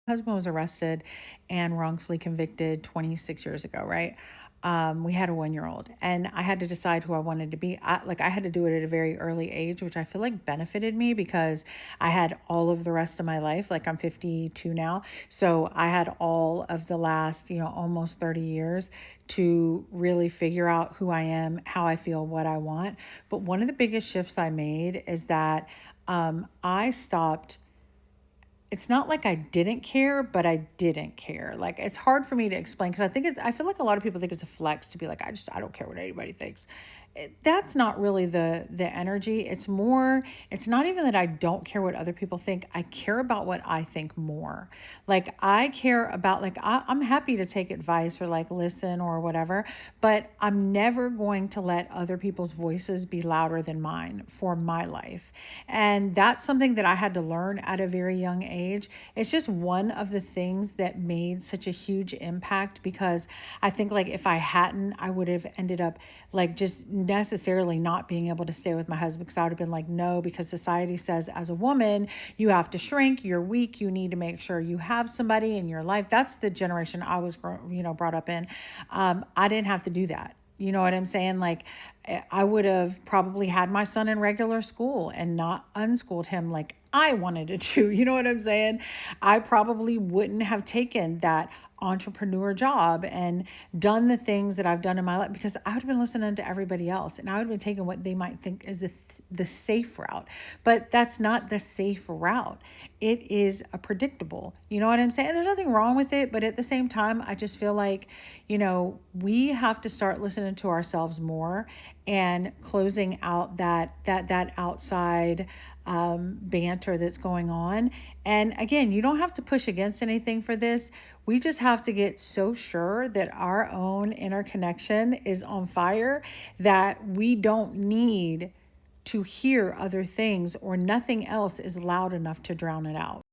husband was arrested and wrongfully convicted 26 years ago, right? We had a 1 year old, and I had to decide who I wanted to be. I had to do it at a very early age, which I feel like benefited me because I had all of the rest of my life. Like, I'm 52 now. So I had all of the last, almost 30 years to really figure out who I am, how I feel, what I want. But one of the biggest shifts I made is that I stopped. It's not like I didn't care, but I didn't care. Like, it's hard for me to explain because I feel like a lot of people think it's a flex to be like, I don't care what anybody thinks. That's not really the energy. It's not even that I don't care what other people think. I care about what I think more. Like, I care about, like, I'm happy to take advice or like listen or whatever, but I'm never going to let other people's voices be louder than mine for my life. And that's something that I had to learn at a very young age. It's just one of the things that made such a huge impact because I think, like, if I hadn't, I would have ended up like just necessarily not being able to stay with my husband because I would have been like, no, because society says as a woman, you have to shrink, you're weak, you need to make sure you have somebody in your life. That's the generation I was, brought up in. I didn't have to do that. You know what I'm saying? Like, I would have probably had my son in regular school and not unschooled him like I wanted to do. You know what I'm saying? I probably wouldn't have taken that entrepreneur job and done the things that I've done in my life because I would have been listening to everybody else and I would have been taking what they might think is the safe route. But that's not the safe route. It is a predictable. You know what I'm saying? There's nothing wrong with it, but at the same time, I just feel like, we have to start listening to ourselves more and closing out that outside banter that's going on. And again, you don't have to push against anything for this. We just have to get so sure that our own inner connection is on fire that we don't need to hear other things or nothing else is loud enough to drown it out.